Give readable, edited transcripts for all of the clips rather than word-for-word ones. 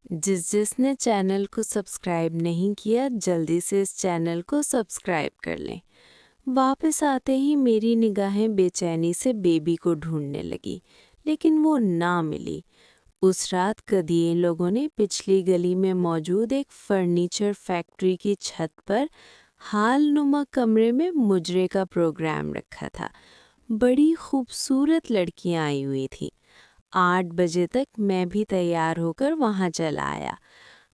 जिस ने चैनल को सब्सक्राइब नहीं किया जल्दी से इस चैनल को सब्सक्राइब कर लें। वापस आते ही मेरी निगाहें बेचैनी से बेबी को ढूंढने लगी, लेकिन वो ना मिली। उस रात कदीर लोगों ने पिछली गली में मौजूद एक फर्नीचर फैक्ट्री की छत पर हाल नुमा कमरे में मुजरे का प्रोग्राम रखा था। बड़ी खूबसूरत लड़कियां आई हुई थीं। 8 बजे तक मैं भी तैयार होकर वहां चला आया।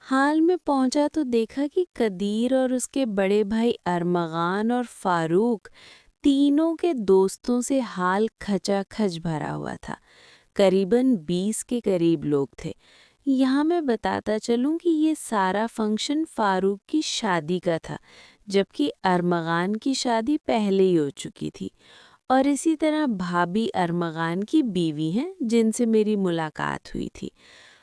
हाल में पहुंचा तो देखा कि कदीर और उसके बड़े भाई अरमगान और फारूक तीनों के दोस्तों से हाल खचाखच भरा हुआ था। करीबन 20 के करीब लोग थे। यहाँ मैं बताता चलूं कि ये सारा फंक्शन फारूक की शादी का था, जबकि अरमगान की शादी पहले ही हो चुकी थी। और इसी तरह भाभी अरमगान की बीवी हैं जिनसे मेरी मुलाकात हुई थी।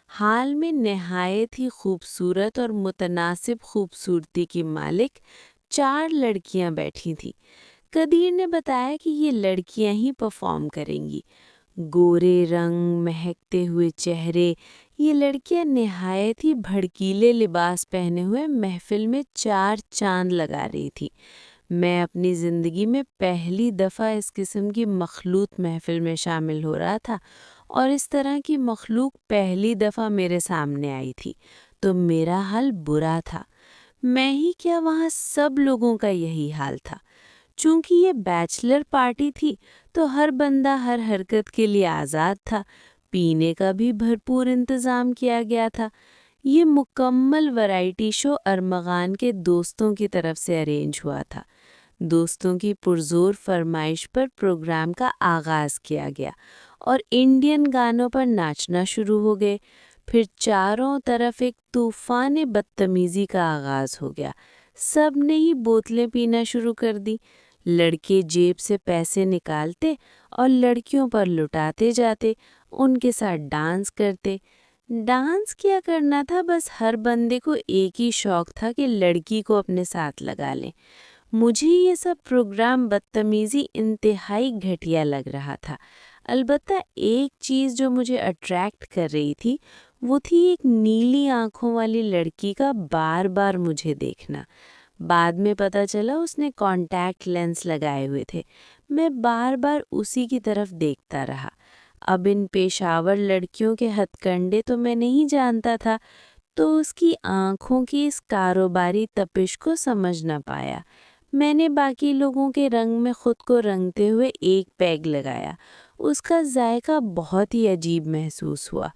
हाल में नहायत ही खूबसूरत और मुतनासिब खूबसूरती की मालिक 4 लड़कियां बैठी थीं। कदीर ने बताया कि ये लड़कियां ही परफॉर्म करेंगी। गोरे रंग, महकते हुए चेहरे, ये लड़कियां नहायत ही भड़कीले लिबास पहने हुए महफिल में 4 चांद लगा रही थी। मैं अपनी ज़िंदगी में पहली दफ़ा इस किस्म की मखलूत महफिल में शामिल हो रहा था, और इस तरह की मखलूक पहली दफ़ा मेरे सामने आई थी, तो मेरा हाल बुरा था। मैं ही क्या, वहाँ सब लोगों का यही हाल था। चूंकि ये बैचलर पार्टी थी, तो हर बंदा हर हरकत के लिए आज़ाद था। पीने का भी भरपूर इंतज़ाम किया गया था। ये मुकम्मल वैरायटी शो अरमगान के दोस्तों की तरफ से अरेंज हुआ था। दोस्तों की पुरजोर फरमाइश पर प्रोग्राम का आगाज़ किया गया और इंडियन गानों पर नाचना शुरू हो गए। फिर चारों तरफ एक तूफ़ान बदतमीज़ी का आगाज़ हो गया। सब ने ही बोतलें पीना शुरू कर दी। लड़के जेब से पैसे निकालते और लड़कियों पर लुटाते जाते, उनके साथ डांस करते। डांस किया करना था, बस हर बंदे को एक ही शौक था कि लड़की को अपने साथ लगा लें। मुझे ये सब प्रोग्राम बदतमीज़ी इंतहाई घटिया लग रहा था। अलबत्ता एक चीज़ जो मुझे अट्रैक्ट कर रही थी, वो थी एक नीली आंखों वाली लड़की का बार बार मुझे देखना। बाद में पता चला उसने कॉन्टैक्ट लेंस लगाए हुए थे। मैं बार बार उसी की तरफ देखता रहा। अब इन पेशावर लड़कियों के हथकंडे तो मैं नहीं जानता था, तो उसकी आंखों की इस कारोबारी तपिश को समझ न पाया। मैंने बाकी लोगों के रंग में खुद को रंगते हुए एक पैग लगाया। उसका जायका बहुत ही अजीब महसूस हुआ।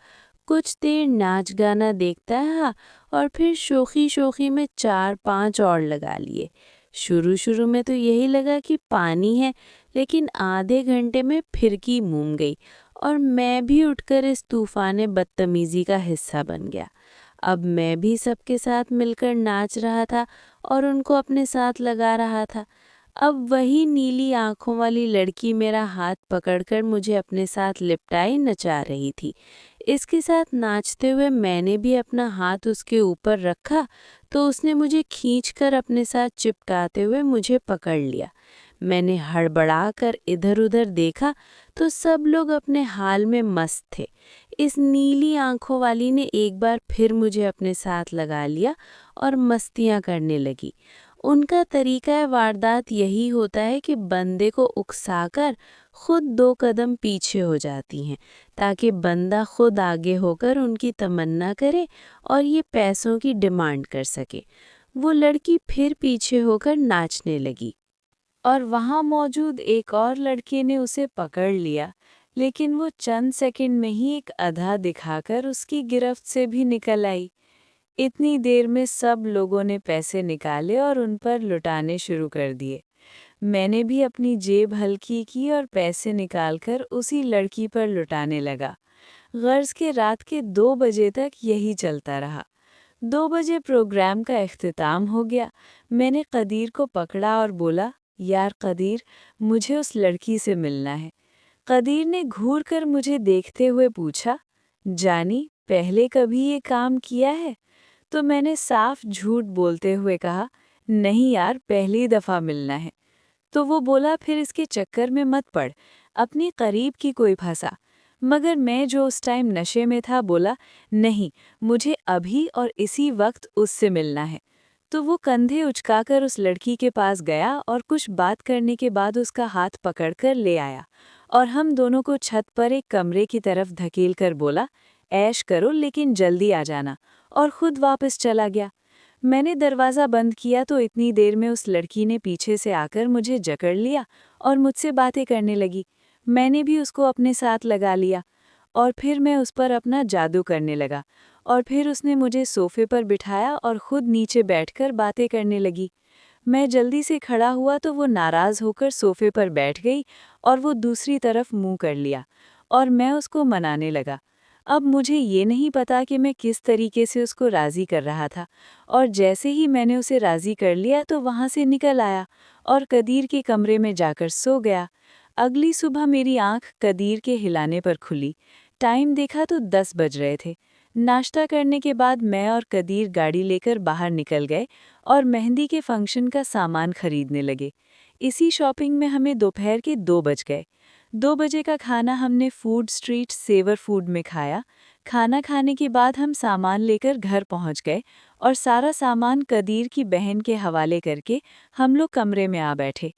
कुछ देर नाच गाना देखता रहा और फिर शोखी शोखी में 4-5 और लगा लिए। शुरू शुरू में तो यही लगा कि पानी है, लेकिन आधे घंटे में फिरकी मूम गई और मैं भी उठकर इस तूफान बदतमीज़ी का हिस्सा बन गया। अब मैं भी सबके साथ मिलकर नाच रहा था और उनको अपने साथ लगा रहा था। अब वही नीली आंखों वाली लड़की मेरा हाथ पकड़कर मुझे अपने साथ लिपटाई नचा रही थी। इसके साथ नाचते हुए मैंने भी अपना हाथ उसके ऊपर रखा, तो उसने मुझे खींचकर अपने साथ चिपकाते हुए मुझे पकड़ लिया। मैंने हड़बड़ाकर इधर-उधर देखा तो सब लोग अपने हाल में मस्त थे। इस नीली आंखों वाली ने एक बार फिर मुझे अपने साथ लगा लिया और मस्तियां करने लगी। उनका तरीका वारदात यही होता है कि बंदे को उकसाकर खुद 2 कदम पीछे हो जाती हैं, ताकि बंदा खुद आगे होकर उनकी तमन्ना करे और ये पैसों की डिमांड कर सके। वो लड़की फिर पीछे होकर नाचने लगी और वहाँ मौजूद एक और लड़के ने उसे पकड़ लिया, लेकिन वो चंद सेकंड में ही एक अधा दिखाकर उसकी गिरफ्त से भी निकल आई। इतनी देर में सब लोगों ने पैसे निकाले और उन पर लुटाने शुरू कर दिए। मैंने भी अपनी जेब हल्की की और पैसे निकालकर उसी लड़की पर लुटाने लगा। गर्ज के रात के 2 बजे तक यही चलता रहा। 2 बजे प्रोग्राम का इख्तिताम हो गया। मैंने कदीर को पकड़ा और बोला, यार कदीर, मुझे उस लड़की से मिलना है। कदीर ने घूर कर मुझे देखते हुए पूछा, जानी, पहले कभी ये काम किया है? तो मैंने साफ झूठ बोलते हुए कहा, नहीं यार, पहली दफ़ा मिलना है। तो वो बोला, फिर इसके चक्कर में मत पड़, अपनी करीब की कोई फंसा। मगर मैं जो उस टाइम नशे में था बोला, नहीं, मुझे अभी और इसी वक्त उससे मिलना है। तो वो कंधे उचकाकर उस लड़की के पास गया और कुछ बात करने के बाद उसका हाथ पकड़कर ले आया और हम दोनों को छत पर एक कमरे की तरफ धकेल कर बोला, ऐश करो लेकिन जल्दी आ जाना, और खुद वापस चला गया। मैंने दरवाज़ा बंद किया तो इतनी देर में उस लड़की ने पीछे से आकर मुझे जकड़ लिया और मुझसे बातें करने लगी। मैंने भी उसको अपने साथ लगा लिया और फिर मैं उस पर अपना जादू करने लगा और फिर उसने मुझे सोफे पर बिठाया और खुद नीचे बैठकर बातें करने लगी। मैं जल्दी से खड़ा हुआ तो वो नाराज़ होकर सोफे पर बैठ गई और वो दूसरी तरफ मुंह कर लिया और मैं उसको मनाने लगा। अब मुझे ये नहीं पता कि मैं किस तरीके से उसको राज़ी कर रहा था, और जैसे ही मैंने उसे राज़ी कर लिया तो वहाँ से निकल आया और कदीर के कमरे में जाकर सो गया। अगली सुबह मेरी आंख कदीर के हिलाने पर खुली। टाइम देखा तो 10 बज रहे थे। नाश्ता करने के बाद मैं और कदीर गाड़ी लेकर बाहर निकल गए और मेहंदी के फंक्शन का सामान खरीदने लगे। इसी शॉपिंग में हमें दोपहर के 2 बज गए। 2 बजे का खाना हमने फूड स्ट्रीट सेवर फूड में खाया। खाना खाने के बाद हम सामान लेकर घर पहुंच गए और सारा सामान कदीर की बहन के हवाले करके हम लोग कमरे में आ बैठे।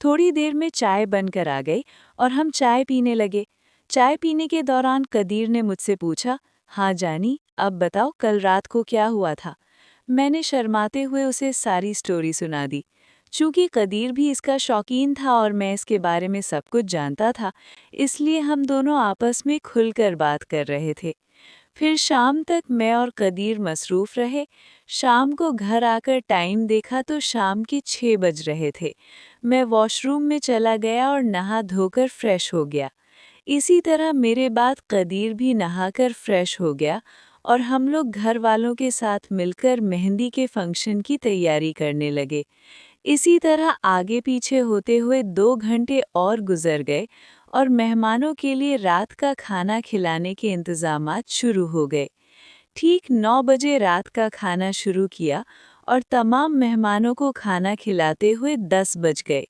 थोड़ी देर में चाय बनकर आ गई और हम चाय पीने लगे। चाय पीने के दौरान कदीर ने मुझसे पूछा, हाँ जानी, अब बताओ कल रात को क्या हुआ था। मैंने शर्माते हुए उसे सारी स्टोरी सुना दी। चूंकि कदीर भी इसका शौकीन था और मैं इसके बारे में सब कुछ जानता था, इसलिए हम दोनों आपस में खुलकर बात कर रहे थे। फिर शाम तक मैं और कदीर मसरूफ रहे। शाम को घर आकर टाइम देखा तो शाम के 6 बज रहे थे। मैं वॉशरूम में चला गया और नहा धोकर फ्रेश हो गया। इसी तरह मेरे बाद कदीर भी नहाकर फ्रेश हो गया और हम लोग घर वालों के साथ मिलकर मेहंदी के फंक्शन की तैयारी करने लगे। इसी तरह आगे पीछे होते हुए 2 घंटे और गुजर गए और मेहमानों के लिए रात का खाना खिलाने के इंतजामात शुरू हो गए। ठीक 9 बजे रात का खाना शुरू किया और तमाम मेहमानों को खाना खिलाते हुए 10 बज गए।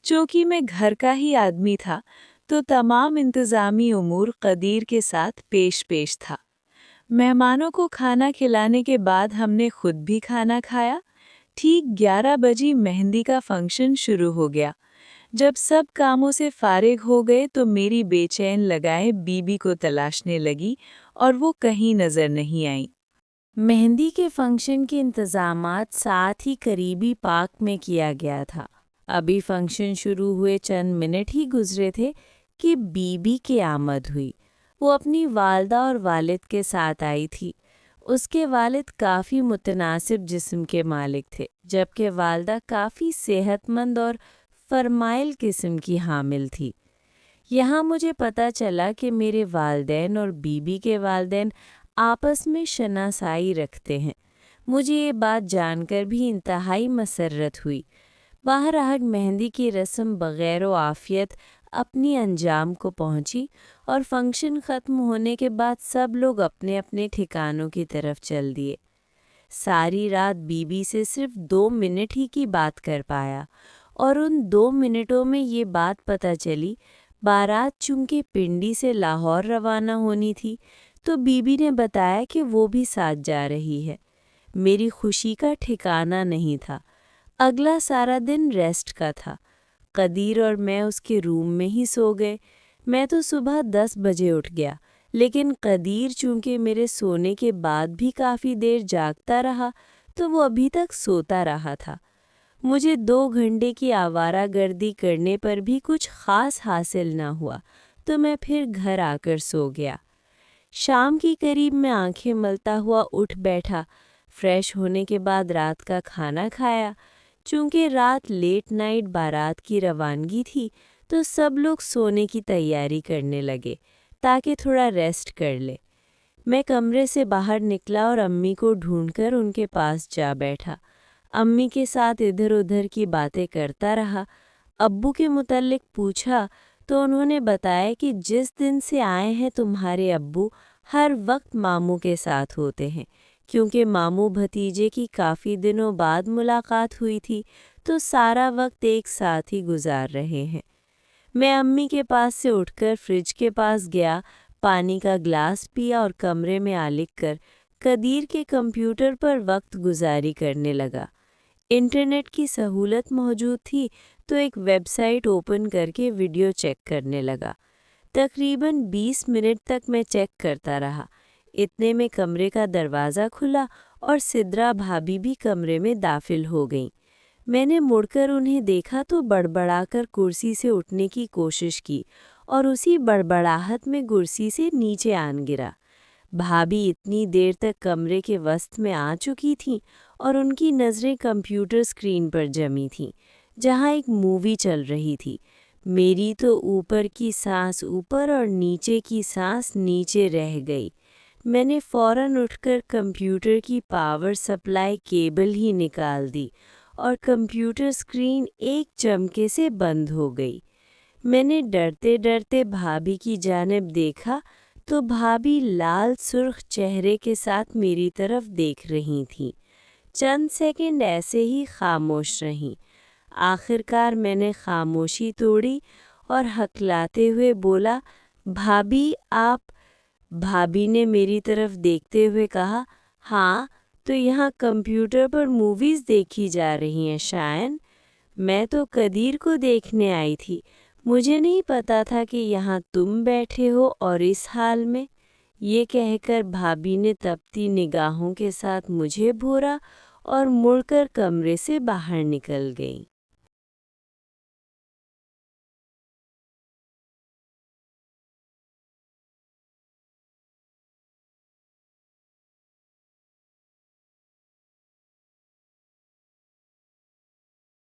चूँकि मैं घर का ही आदमी था, तो तमाम इंतज़ामी उमूर कदीर के साथ पेश था। मेहमानों को खाना खिलाने के बाद हमने खुद भी खाना खाया। ठीक 11 बजे मेहंदी का फंक्शन शुरू हो गया। जब सब कामों से फारिग हो गए तो मेरी बेचैन लगाए बीबी को तलाशने लगी और वो कहीं नज़र नहीं आई। मेहंदी के फंक्शन के इंतज़ामात साथ ही करीबी पार्क में किया गया था। अभी फंक्शन शुरू हुए चंद मिनट ही गुजरे थे कि बीबी की आमद हुई। वो अपनी वालदा और वालिद के साथ आई थी। उसके वालिद काफ़ी मुतनासिब जिस्म के मालिक थे, जबकि वालदा काफ़ी सेहतमंद और फरमाइल किस्म की हामिल थी। यहाँ मुझे पता चला कि मेरे वालदैन और बीबी के वालदैन आपस में शनासाई रखते हैं। मुझे ये बात जानकर भी इंतहाई मसर्रत हुई। बहरहाल मेहंदी की रस्म बग़ैर आफ़ियत अपनी अंजाम को पहुंची और फंक्शन ख़त्म होने के बाद सब लोग अपने अपने ठिकानों की तरफ चल दिए। सारी रात बीबी से सिर्फ 2 मिनट ही की बात कर पाया और उन 2 मिनटों में ये बात पता चली, बारात चूंकि पिंडी से लाहौर रवाना होनी थी, तो बीबी ने बताया कि वो भी साथ जा रही है। मेरी खुशी का ठिकाना नहीं था। अगला सारा दिन रेस्ट का था। कदीर और मैं उसके रूम में ही सो गए। मैं तो सुबह 10 बजे उठ गया, लेकिन कदीर चूंकि मेरे सोने के बाद भी काफ़ी देर जागता रहा, तो वो अभी तक सोता रहा था। मुझे 2 घंटे की आवारागर्दी करने पर भी कुछ ख़ास हासिल ना हुआ, तो मैं फिर घर आकर सो गया। शाम की करीब मैं आंखें मलता हुआ उठ बैठा। फ्रेश होने के बाद रात का खाना खाया। चूंकि रात लेट नाइट बारात की रवानगी थी, तो सब लोग सोने की तैयारी करने लगे ताकि थोड़ा रेस्ट कर ले। मैं कमरे से बाहर निकला और अम्मी को ढूंढकर उनके पास जा बैठा। अम्मी के साथ इधर उधर की बातें करता रहा। अब्बू के मुतल्लिक पूछा तो उन्होंने बताया कि जिस दिन से आए हैं तुम्हारे अब्बू हर वक्त मामू के साथ होते हैं, क्योंकि मामू भतीजे की काफ़ी दिनों बाद मुलाकात हुई थी, तो सारा वक्त एक साथ ही गुजार रहे हैं। میں امی کے پاس سے اٹھ کر فریج کے پاس گیا، پانی کا گلاس پیا اور کمرے میں آ لکھ کر قدیر کے کمپیوٹر پر وقت گزاری کرنے لگا۔ انٹرنیٹ کی سہولت موجود تھی تو ایک ویب سائٹ اوپن کر کے ویڈیو چیک کرنے لگا۔ تقریباً 20 منٹ تک میں چیک کرتا رہا۔ اتنے میں کمرے کا دروازہ کھلا اور سدرا بھابھی بھی کمرے میں داخل ہو گئیں۔ میں نے مڑ کر انہیں دیکھا تو بڑبڑا کر کرسی سے اٹھنے کی کوشش کی اور اسی بڑبڑاہٹ میں کرسی سے نیچے آن گرا۔ بھابھی اتنی دیر تک کمرے کے وسط میں آ چکی تھیں اور ان کی نظریں کمپیوٹر اسکرین پر جمی تھیں جہاں ایک مووی چل رہی تھی۔ میری تو اوپر کی سانس اوپر اور نیچے کی سانس نیچے رہ گئی۔ میں نے فوراً اٹھ کر کمپیوٹر کی پاور سپلائی کیبل ہی نکال دی اور کمپیوٹر اسکرین ایک چمکے سے بند ہو گئی۔ میں نے ڈرتے ڈرتے بھابھی کی جانب دیکھا تو بھابھی لال سرخ چہرے کے ساتھ میری طرف دیکھ رہی تھیں۔ چند سیکنڈ ایسے ہی خاموش رہیں۔ آخرکار میں نے خاموشی توڑی اور ہکلاتے ہوئے بولا، بھابھی آپ؟ بھابھی نے میری طرف دیکھتے ہوئے کہا، ہاں، تو یہاں کمپیوٹر پر موویز دیکھی جا رہی ہیں شائن؟ میں تو قدیر کو دیکھنے آئی تھی، مجھے نہیں پتا تھا کہ یہاں تم بیٹھے ہو اور اس حال میں۔ یہ کہہ کر بھابھی نے تپتی نگاہوں کے ساتھ مجھے بھورا اور مڑ کر کمرے سے باہر نکل گئی۔